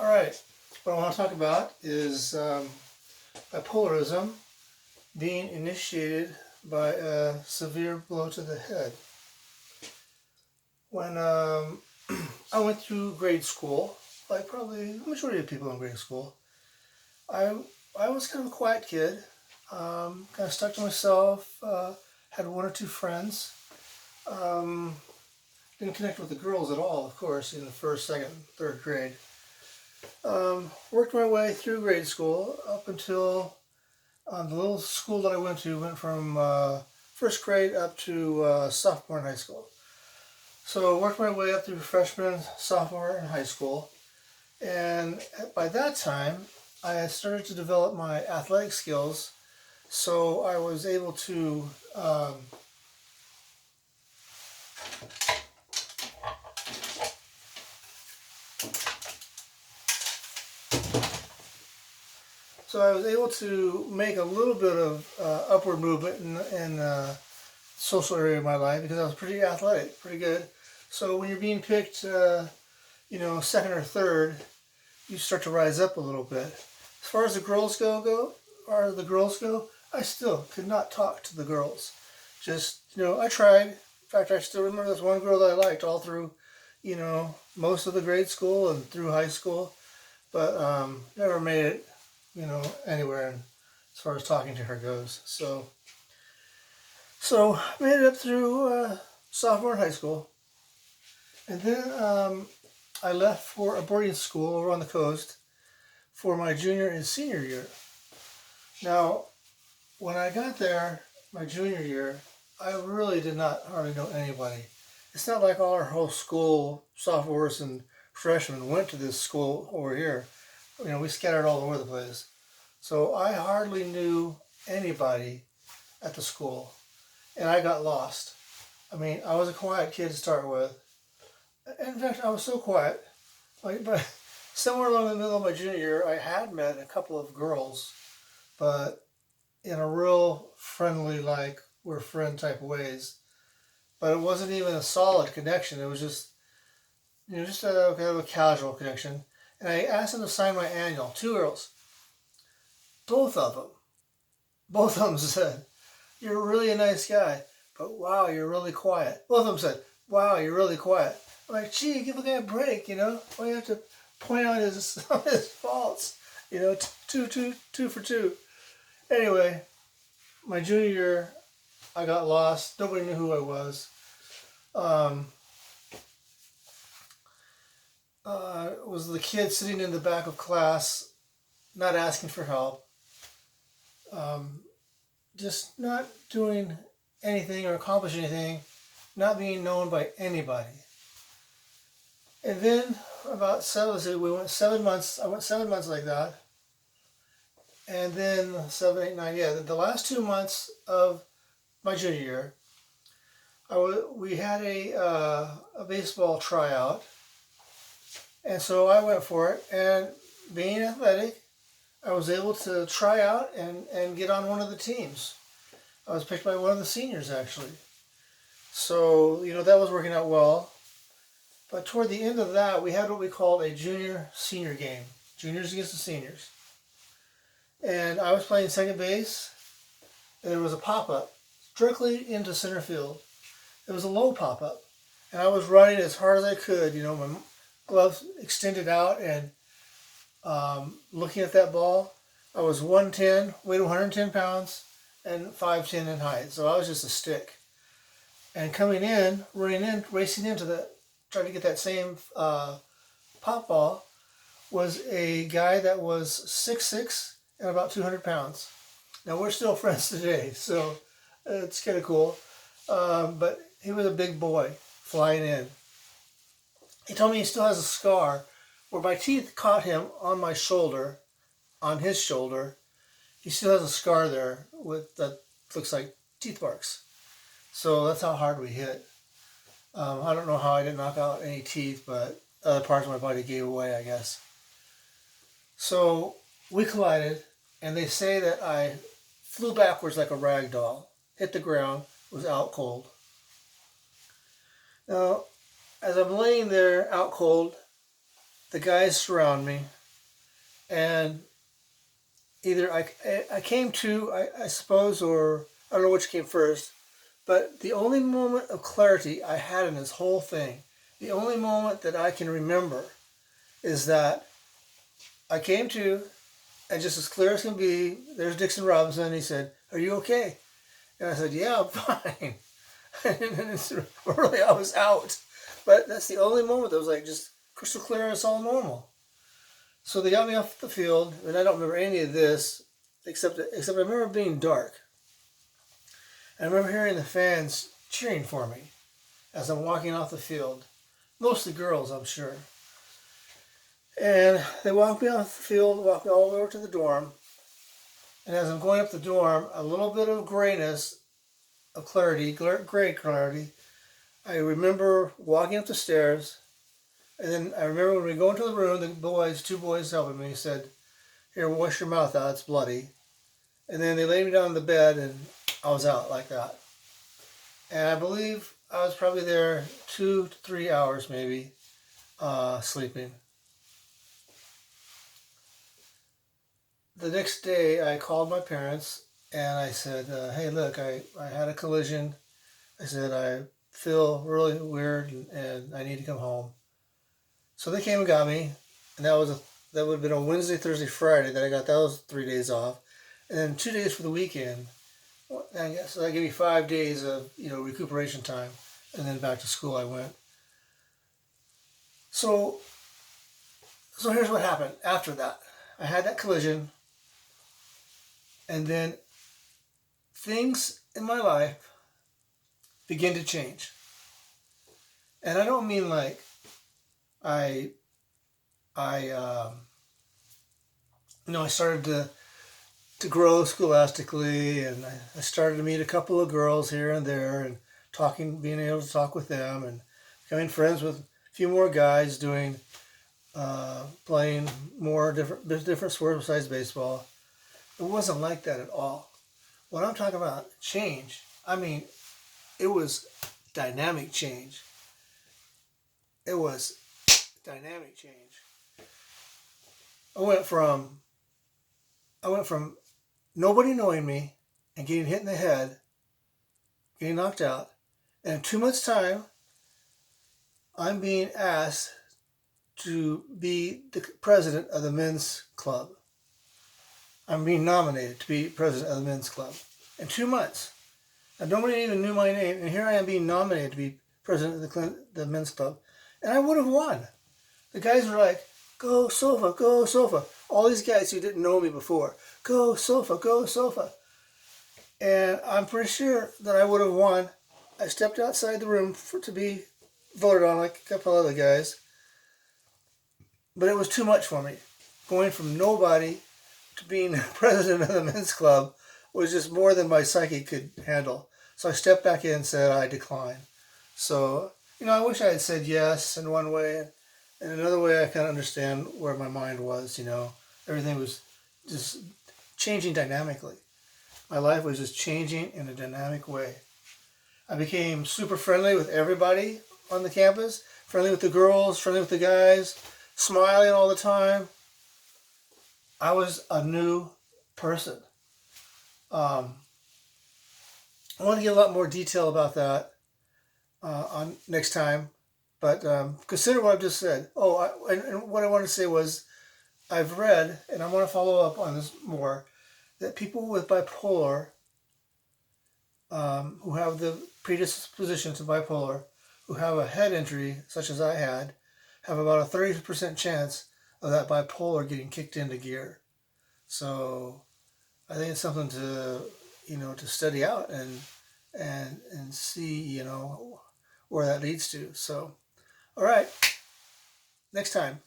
All right, what I want to talk about is bipolarism being initiated by a severe blow to the head. When I went through grade school, like probably the majority of people in grade school, I, I was kind of a quiet kid, kind of stuck to myself, had one or two friends. Um, didn't connect with the girls at all, of course, in the first, second, third grade. Worked my way through grade school up until the little school that I went to went from first grade up to sophomore in high school. So worked my way up through freshman, sophomore in high school, and by that time I had started to develop my athletic skills. So I was able to make a little bit of upward movement in social area of my life because I was pretty athletic, pretty good. So when you're being picked, second or third, you start to rise up a little bit. As far as the girls go, I still could not talk to the girls. Just, I tried. In fact, I still remember this one girl that I liked all through, most of the grade school and through high school, but never made it, anywhere as far as talking to her goes. So made it up through sophomore in high school, and then I left for a boarding school over on the coast for my junior and senior year. Now, when I got there, my junior year, I really did not hardly know anybody. It's not like all our whole school, sophomores and freshmen, went to this school over here. We scattered all over the place. So I hardly knew anybody at the school, and I got lost. I mean, I was a quiet kid to start with. In fact, I was so quiet. But somewhere along the middle of my junior year, I had met a couple of girls, but in a real friendly, like we're friend type ways. But it wasn't even a solid connection. It was just, just a kind of a casual connection. And I asked them to sign my annual. Two girls. Both of them said, "You're really a nice guy, but wow, you're really quiet." Both of them said, "Wow, you're really quiet." I'm like, gee, give the guy a break, Why do you have to point out his faults? Two for two. Anyway, my junior year, I got lost. Nobody knew who I was. Was the kid sitting in the back of class, not asking for help, just not doing anything or accomplishing anything, not being known by anybody. And then about we went 7 months. I went 7 months like that, and then 7, 8, 9. Yeah, the last 2 months of my junior year, we had a baseball tryout, and so I went for it. And being athletic, I was able to try out and get on one of the teams. I was picked by one of the seniors, actually. So, that was working out well. But toward the end of that, we had what we called a junior-senior game. Juniors against the seniors. And I was playing second base, and there was a pop-up directly into center field. It was a low pop-up. And I was running as hard as I could, my gloves extended out, and looking at that ball. I was 110, weighed 110 pounds, and 5'10" in height. So I was just a stick. And coming in, racing into trying to get that same pop ball, was a guy that was 6'6" and about 200 pounds. Now, we're still friends today, so it's kind of cool. But he was a big boy flying in. He told me he still has a scar where my teeth caught him on my shoulder, on his shoulder. He still has a scar there that looks like teeth marks. So that's how hard we hit. I don't know how I didn't knock out any teeth, but other parts of my body gave away, I guess. So we collided, and they say that I flew backwards like a rag doll, hit the ground, was out cold. Now, as I'm laying there out cold, the guys surround me, and either I came to, I suppose, or I don't know which came first, but the only moment of clarity I had in this whole thing, the only moment that I can remember, is that I came to, and just as clear as can be, there's Dixon Robinson. He said, "Are you okay?" And I said, "Yeah, I'm fine." And it's, really, I was out. But that's the only moment that was like just crystal clear and it's all normal. So they got me off the field, and I don't remember any of this except I remember it being dark. I remember hearing the fans cheering for me as I'm walking off the field. Mostly girls, I'm sure. And they walked me off the field, walked me all the way over to the dorm. And as I'm going up the dorm, a little bit of grayness, of clarity, gray clarity. I remember walking up the stairs, and then I remember when we go into the room, the boys, two boys helping me, said, "Here, wash your mouth out, it's bloody." And then they laid me down on the bed, and I was out like that. And I believe I was probably there 2 to 3 hours maybe, sleeping. The next day I called my parents and I said, "Hey, look, I had a collision." I said, "I feel really weird and I need to come home." So they came and got me, and that would have been a Wednesday, Thursday, Friday that I got those 3 days off, and then 2 days for the weekend. So that gave me 5 days of recuperation time, and then back to school I went. So here's what happened after that. I had that collision, and then things in my life begin to change. And I don't mean like I started to grow scholastically, and I started to meet a couple of girls here and there, and being able to talk with them, and becoming friends with a few more guys, playing more different sports besides baseball. It wasn't like that at all. When I'm talking about change, I mean, it was dynamic change. It was dynamic change. I went from nobody knowing me and getting hit in the head, getting knocked out, and in 2 months' time, I'm being asked to be the president of the men's club. I'm being nominated to be president of the men's club in 2 months. And nobody even knew my name, and here I am being nominated to be president of the men's club, and I would have won. The guys were like, "Go Sofa, go Sofa." All these guys who didn't know me before, "Go Sofa, go Sofa." And I'm pretty sure that I would have won. I stepped outside the room to be voted on like a couple other guys. But it was too much for me. Going from nobody to being president of the men's club was just more than my psyche could handle. So I stepped back in and said I decline. So, I wish I had said yes in one way. And another way I kind of understand where my mind was, Everything was just changing dynamically. My life was just changing in a dynamic way. I became super friendly with everybody on the campus, friendly with the girls, friendly with the guys, smiling all the time. I was a new person. I want to get a lot more detail about that on next time, but consider what I've just said. And what I want to say was, I've read, and I want to follow up on this more, that people with bipolar, who have the predisposition to bipolar, who have a head injury such as I had, have about a 30% chance of that bipolar getting kicked into gear. So I think it's something to study out and see where that leads to. So, all right, next time.